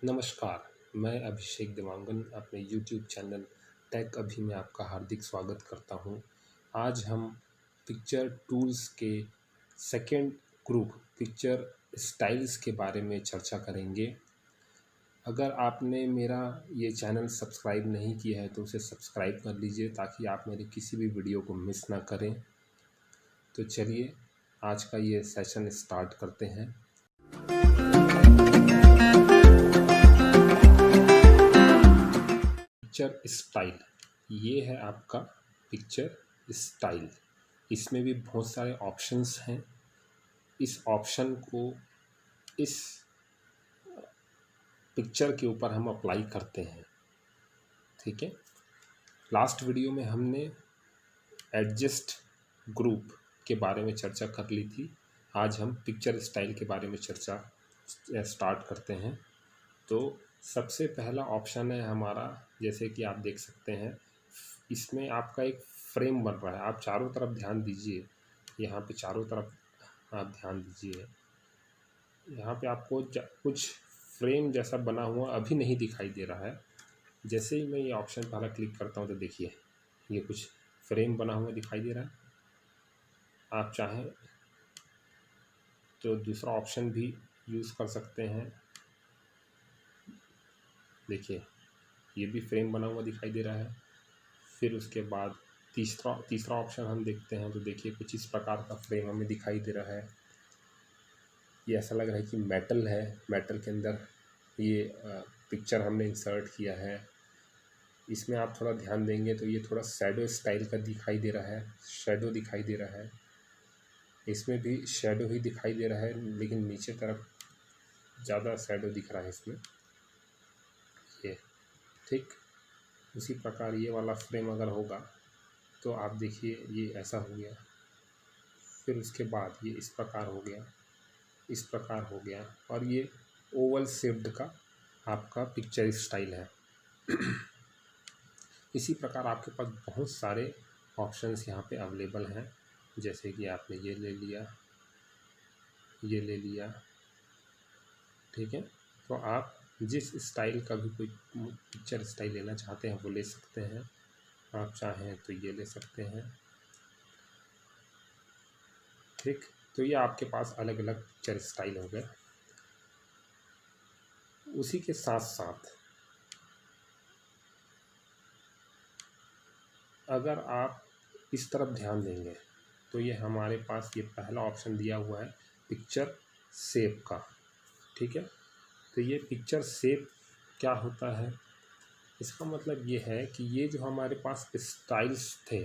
नमस्कार, मैं अभिषेक देवांगन अपने यूट्यूब चैनल टेक अभी में आपका हार्दिक स्वागत करता हूं। आज हम पिक्चर टूल्स के सेकंड ग्रुप पिक्चर स्टाइल्स के बारे में चर्चा करेंगे। अगर आपने मेरा ये चैनल सब्सक्राइब नहीं किया है तो उसे सब्सक्राइब कर लीजिए ताकि आप मेरी किसी भी वीडियो को मिस ना करें। तो चलिए आज का ये सेशन स्टार्ट करते हैं। पिक्चर स्टाइल, ये है आपका पिक्चर स्टाइल। इसमें भी बहुत सारे ऑप्शंस हैं। इस ऑप्शन को इस पिक्चर के ऊपर हम अप्लाई करते हैं, ठीक है। लास्ट वीडियो में हमने एडजस्ट ग्रुप के बारे में चर्चा कर ली थी। आज हम पिक्चर स्टाइल के बारे में चर्चा स्टार्ट करते हैं। तो सबसे पहला ऑप्शन है हमारा, जैसे कि आप देख सकते हैं, इसमें आपका एक फ्रेम बन रहा है। आप चारों तरफ ध्यान दीजिए, यहाँ पे चारों तरफ आप ध्यान दीजिए। यहाँ पे आपको कुछ फ्रेम जैसा बना हुआ अभी नहीं दिखाई दे रहा है। जैसे ही मैं ये ऑप्शन पहला क्लिक करता हूँ तो देखिए ये कुछ फ्रेम बना हुआ दिखाई दे रहा है। आप चाहें तो दूसरा ऑप्शन भी यूज़ कर सकते हैं। देखिए ये भी फ्रेम बना हुआ दिखाई दे रहा है। फिर उसके बाद तीसरा ऑप्शन हम देखते हैं तो देखिए कुछ इस प्रकार का फ्रेम हमें दिखाई दे रहा है। ये ऐसा लग रहा है कि मेटल है, मेटल के अंदर ये पिक्चर हमने इंसर्ट किया है। इसमें आप थोड़ा ध्यान देंगे तो ये थोड़ा शैडो स्टाइल का दिखाई दे रहा है, शैडो दिखाई दे रहा है। इसमें भी शैडो ही दिखाई दे रहा है, लेकिन नीचे तरफ ज़्यादा शैडो दिख रहा है इसमें, ये ठीक। उसी प्रकार ये वाला फ्रेम अगर होगा तो आप देखिए ये ऐसा हो गया। फिर उसके बाद ये इस प्रकार हो गया, इस प्रकार हो गया, और ये ओवल शेप्ड का आपका पिक्चर स्टाइल है। इसी प्रकार आपके पास बहुत सारे ऑप्शंस यहाँ पे अवेलेबल हैं। जैसे कि आपने ये ले लिया, ये ले लिया, ठीक है। तो आप जिस स्टाइल का भी कोई पिक्चर स्टाइल लेना चाहते हैं वो ले सकते हैं। आप चाहें तो ये ले सकते हैं, ठीक। तो ये आपके पास अलग अलग पिक्चर स्टाइल हो गए। उसी के साथ साथ अगर आप इस तरफ ध्यान देंगे तो ये हमारे पास ये पहला ऑप्शन दिया हुआ है पिक्चर शेप का, ठीक है। तो ये पिक्चर शेप क्या होता है, इसका मतलब ये है कि ये जो हमारे पास स्टाइल्स थे,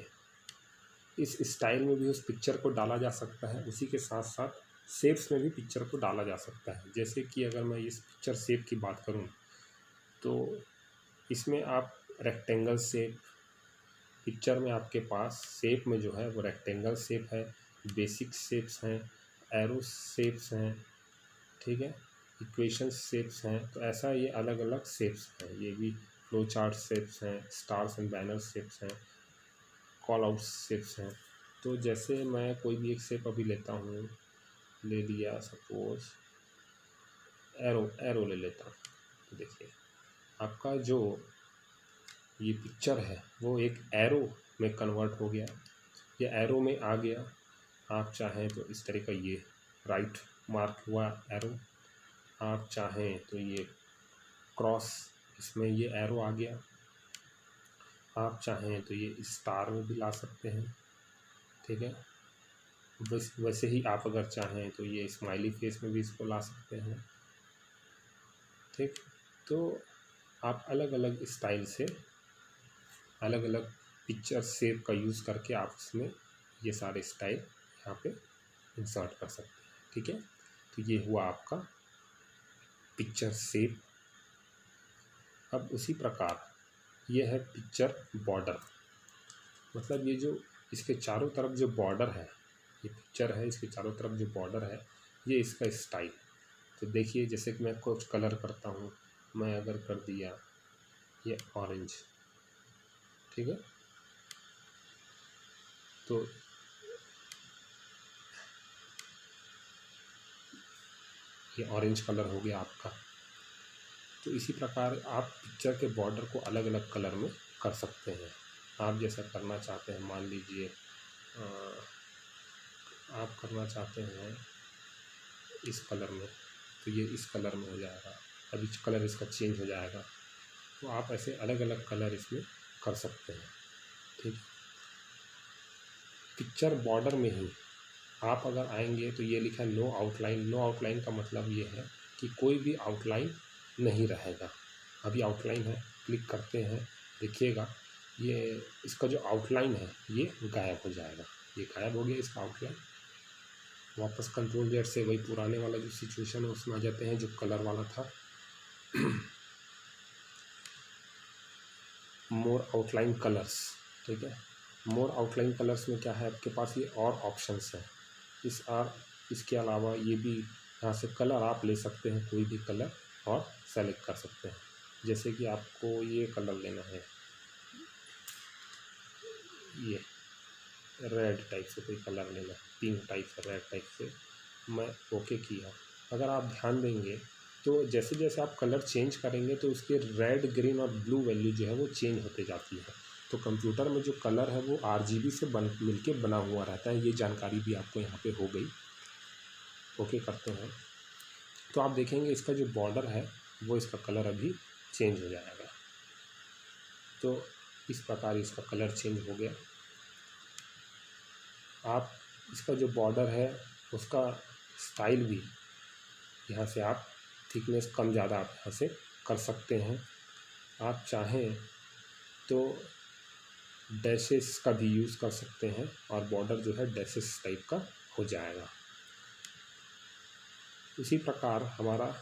इस स्टाइल में भी उस पिक्चर को डाला जा सकता है। उसी के साथ साथ शेप्स में भी पिक्चर को डाला जा सकता है। जैसे कि अगर मैं इस पिक्चर शेप की बात करूं तो इसमें आप रेक्टेंगल शेप, पिक्चर में आपके पास शेप में जो है वो रेक्टेंगल शेप है, बेसिक शेप्स हैं, एरो शेप्स हैं, ठीक है, इक्वेशन शेप्स हैं। तो ऐसा ये अलग अलग शेप्स हैं। ये भी फ्लो चार्ट शेप्स हैं, स्टार्स एंड बैनर शेप्स हैं, कॉल आउट शेप्स हैं। तो जैसे मैं कोई भी एक शेप अभी लेता हूँ, ले लिया सपोज एरो ले लेता हूँ। तो देखिए आपका जो ये पिक्चर है वो एक एरो में कन्वर्ट हो गया, ये एरो में आ गया। आप चाहें तो इस तरह का ये राइट मार्क हुआ एरो, आप चाहें तो ये क्रॉस, इसमें ये एरो आ गया। आप चाहें तो ये स्टार में भी ला सकते हैं, ठीक है। वैसे ही आप अगर चाहें तो ये स्माइली फेस में भी इसको ला सकते हैं, ठीक। तो आप अलग अलग स्टाइल से अलग अलग पिक्चर शेप का यूज़ करके आप इसमें ये सारे स्टाइल यहाँ पे इंसर्ट कर सकते हैं, ठीक है। तो ये हुआ आपका पिक्चर शेप। अब उसी प्रकार ये है पिक्चर बॉर्डर, मतलब ये जो इसके चारों तरफ जो बॉर्डर है, ये पिक्चर है, इसके चारों तरफ जो बॉर्डर है ये इसका स्टाइल। तो देखिए जैसे कि मैं कुछ कलर करता हूँ, मैं अगर कर दिया ये ऑरेंज, ठीक है, तो ये ऑरेंज कलर हो गया आपका। तो इसी प्रकार आप पिक्चर के बॉर्डर को अलग अलग कलर में कर सकते हैं। आप जैसा करना चाहते हैं, मान लीजिए आप करना चाहते हैं इस कलर में, तो ये इस कलर में हो जाएगा, अभी कलर इसका चेंज हो जाएगा। तो आप ऐसे अलग अलग कलर इसमें कर सकते हैं। ठीक, पिक्चर बॉर्डर में ही आप अगर आएंगे तो ये लिखा है नो आउटलाइन। नो आउटलाइन का मतलब ये है कि कोई भी आउटलाइन नहीं रहेगा। अभी आउटलाइन है, क्लिक करते हैं, देखिएगा ये इसका जो आउटलाइन है ये गायब हो जाएगा। ये गायब हो गया इसका आउटलाइन। वापस कंट्रोल जेड से वही पुराने वाला जो सिचुएशन है उसमें आ जाते हैं, जो कलर वाला था। मोर आउटलाइन कलर्स, ठीक है। मोर आउटलाइन कलर्स में क्या है, आपके पास ये और ऑप्शंस हैं। इसके अलावा ये भी यहाँ से कलर आप ले सकते हैं, कोई भी कलर और सेलेक्ट कर सकते हैं। जैसे कि आपको ये कलर लेना है, ये रेड टाइप से कोई कलर लेना है, पिंक टाइप से, रेड टाइप से, मैं ओके किया। अगर आप ध्यान देंगे तो जैसे जैसे आप कलर चेंज करेंगे तो उसके रेड, ग्रीन और ब्लू वैल्यू जो है वो चेंज होते जाती है। तो कंप्यूटर में जो कलर है वो RGB से मिलके बना हुआ रहता है। ये जानकारी भी आपको यहाँ पे हो गई। ओके करते हैं तो आप देखेंगे इसका जो बॉर्डर है वो इसका कलर अभी चेंज हो जाएगा। तो इस प्रकार इसका कलर चेंज हो गया। आप इसका जो बॉर्डर है उसका स्टाइल भी यहाँ से आप थिकनेस कम ज़्यादा आप यहाँ से कर सकते हैं। आप चाहें तो डैशेस का भी यूज़ कर सकते हैं और बॉर्डर जो है डैशेस टाइप का हो जाएगा। उसी प्रकार हमारा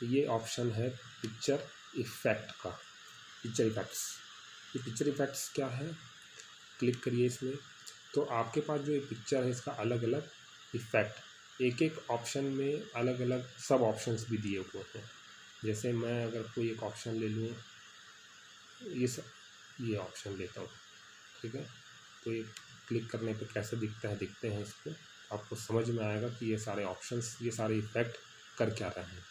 ये ऑप्शन है पिक्चर इफ़ेक्ट का, पिक्चर इफ़ेक्ट्स। ये पिक्चर इफ़ेक्ट्स क्या है, क्लिक करिए इसमें तो आपके पास जो ये पिक्चर है इसका अलग अलग इफ़ेक्ट, एक एक ऑप्शन में अलग अलग सब ऑप्शंस भी दिए हुए हैं। जैसे मैं अगर कोई एक ऑप्शन ले लूँ, ये ऑप्शन लेता हूँ, ठीक है। तो ये क्लिक करने पे कैसे दिखता है, दिखते हैं इस पर, आपको समझ में आएगा कि ये सारे ऑप्शंस, ये सारे इफ़ेक्ट कर क्या रहे हैं।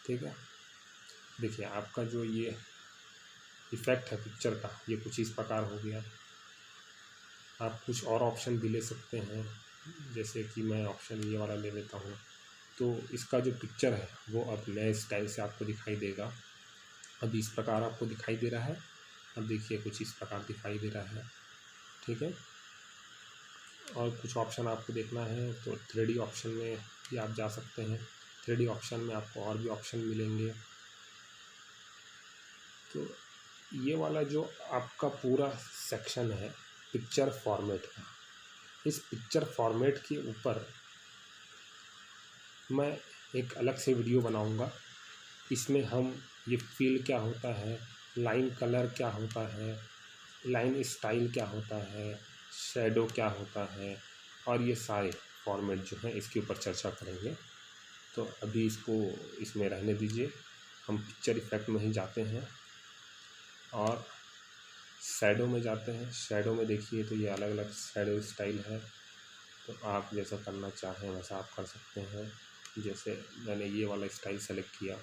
ठीक है, देखिए आपका जो ये इफ़ेक्ट है पिक्चर का, ये कुछ इस प्रकार हो गया। आप कुछ और ऑप्शन भी ले सकते हैं, जैसे कि मैं ऑप्शन ये वाला ले लेता हूँ। तो इसका जो पिक्चर है वो अब नए स्टाइल से आपको दिखाई देगा। अभी इस प्रकार आपको दिखाई दे रहा है, अब देखिए कुछ इस प्रकार दिखाई दे रहा है। ठीक है, और कुछ ऑप्शन आपको देखना है तो 3D ऑप्शन में भी आप जा सकते हैं। 3D ऑप्शन में आपको और भी ऑप्शन मिलेंगे। तो ये वाला जो आपका पूरा सेक्शन है पिक्चर फॉर्मेट का, इस पिक्चर फॉर्मेट के ऊपर मैं एक अलग से वीडियो बनाऊंगा। इसमें हम ये फील क्या होता है, लाइन कलर क्या होता है, लाइन स्टाइल क्या होता है, शैडो क्या होता है, और ये सारे फॉर्मेट जो हैं इसके ऊपर चर्चा करेंगे। तो अभी इसको इसमें रहने दीजिए, हम पिक्चर इफ़ेक्ट में ही जाते हैं और शैडो में जाते हैं। शैडो में देखिए तो ये अलग अलग शैडो स्टाइल है, तो आप जैसा करना चाहें वैसा आप कर सकते हैं। जैसे मैंने ये वाला स्टाइल सेलेक्ट किया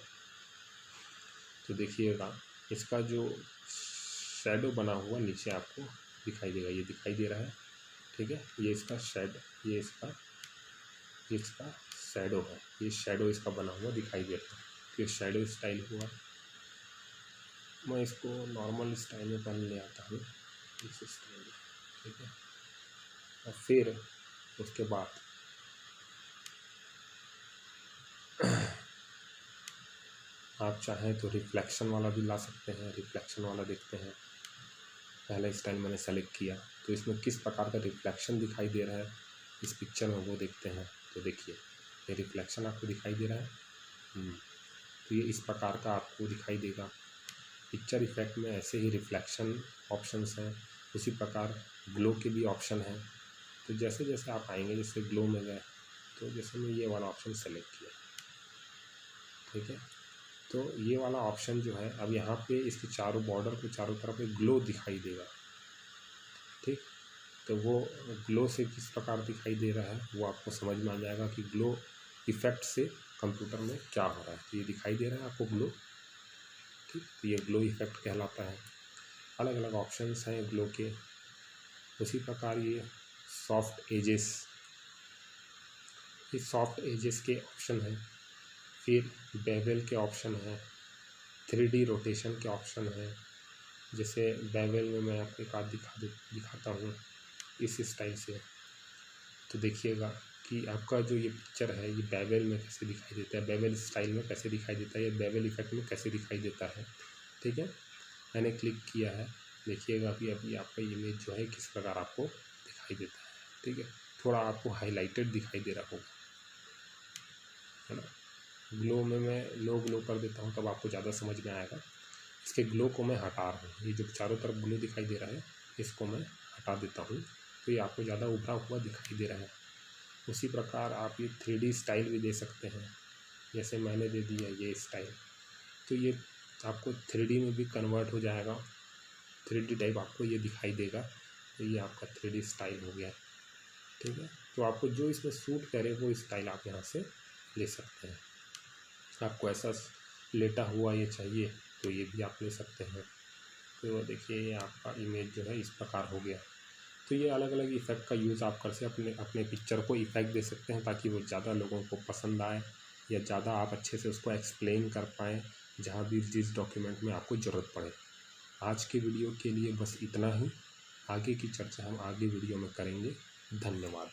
तो देखिएगा इसका जो शैडो बना हुआ नीचे आपको दिखाई देगा, ये दिखाई दे रहा है। ठीक है, ये इसका ये इसका शैडो है, ये शैडो इसका बना हुआ दिखाई दे रहा है। तो ये शैडो स्टाइल हुआ। मैं इसको नॉर्मल स्टाइल में पहले ले आता हूँ, इस स्टाइल में। ठीक है, और फिर उसके बाद आप चाहें तो रिफ्लेक्शन वाला भी ला सकते हैं। रिफ्लेक्शन वाला देखते हैं, पहला स्टाइल मैंने सेलेक्ट किया तो इसमें किस प्रकार का रिफ्लेक्शन दिखाई दे रहा है इस पिक्चर में, वो देखते हैं। तो देखिए ये रिफ्लेक्शन आपको दिखाई दे रहा है। तो ये इस प्रकार का आपको दिखाई देगा। पिक्चर इफ़ेक्ट में ऐसे ही रिफ्लेक्शन ऑप्शंस हैं, उसी प्रकार ग्लो के भी ऑप्शन हैं। तो जैसे जैसे आप आएंगे, जैसे ग्लो में गए तो जैसे मैं ये वाला ऑप्शन सेलेक्ट किया, ठीक है। तो ये वाला ऑप्शन जो है अब यहाँ पे इसके चारों बॉर्डर को चारों तरफ एक ग्लो दिखाई देगा। ठीक, तो वो ग्लो से किस प्रकार दिखाई दे रहा है वो आपको समझ में आ जाएगा कि ग्लो इफ़ेक्ट से कंप्यूटर में क्या हो रहा है। तो ये दिखाई दे रहा है आपको ग्लो, ठीक। तो ये ग्लो इफेक्ट कहलाता है। अलग अलग ऑप्शंस हैं ग्लो के। उसी प्रकार ये सॉफ्ट एजेस, ये सॉफ्ट एजेस के ऑप्शन हैं। फिर बेवल के ऑप्शन हैं, 3D रोटेशन के ऑप्शन हैं। जैसे बेवल में मैं आपको एक आध दिखाता हूँ इस स्टाइल से। तो देखिएगा कि आपका जो ये पिक्चर है ये बेवल में कैसे दिखाई देता है, बेवल स्टाइल में कैसे दिखाई देता है, ये बेवल इफेक्ट में कैसे दिखाई देता है, ठीक है। मैंने क्लिक किया है, देखिएगा कि अभी आपका इमेज जो है किस प्रकार आपको दिखाई देता है, ठीक है। थोड़ा आपको हाईलाइटेड दिखाई दे रहा होगा, है ना। ग्लो में मैं लो ग्लो कर देता हूँ तब आपको ज़्यादा समझ में आएगा। इसके ग्लो को मैं हटा रहा हूँ, ये जो चारों तरफ ग्लो दिखाई दे रहा है इसको मैं हटा देता हूँ, तो ये आपको ज़्यादा उभरा हुआ दिखाई दे रहा है। उसी प्रकार आप ये 3D स्टाइल भी दे सकते हैं, जैसे मैंने दे दिया ये स्टाइल, तो ये आपको 3D में भी कन्वर्ट हो जाएगा, 3D टाइप आपको ये दिखाई देगा। तो ये आपका 3D स्टाइल हो गया, ठीक है। तो आपको जो इसमें सूट करे वो स्टाइल आप यहाँ से ले सकते हैं। आपको ऐसा लेटा हुआ ये चाहिए तो ये भी आप ले सकते हैं। तो देखिए ये आपका इमेज जो है इस प्रकार हो गया। तो ये अलग अलग इफ़ेक्ट का यूज़ आप कर से अपने अपने पिक्चर को इफ़ेक्ट दे सकते हैं ताकि वो ज़्यादा लोगों को पसंद आए, या ज़्यादा आप अच्छे से उसको एक्सप्लेन कर पाएँ जहाँ भी जिस डॉक्यूमेंट में आपको ज़रूरत पड़े। आज की वीडियो के लिए बस इतना ही। आगे की चर्चा हम आगे वीडियो में करेंगे। धन्यवाद।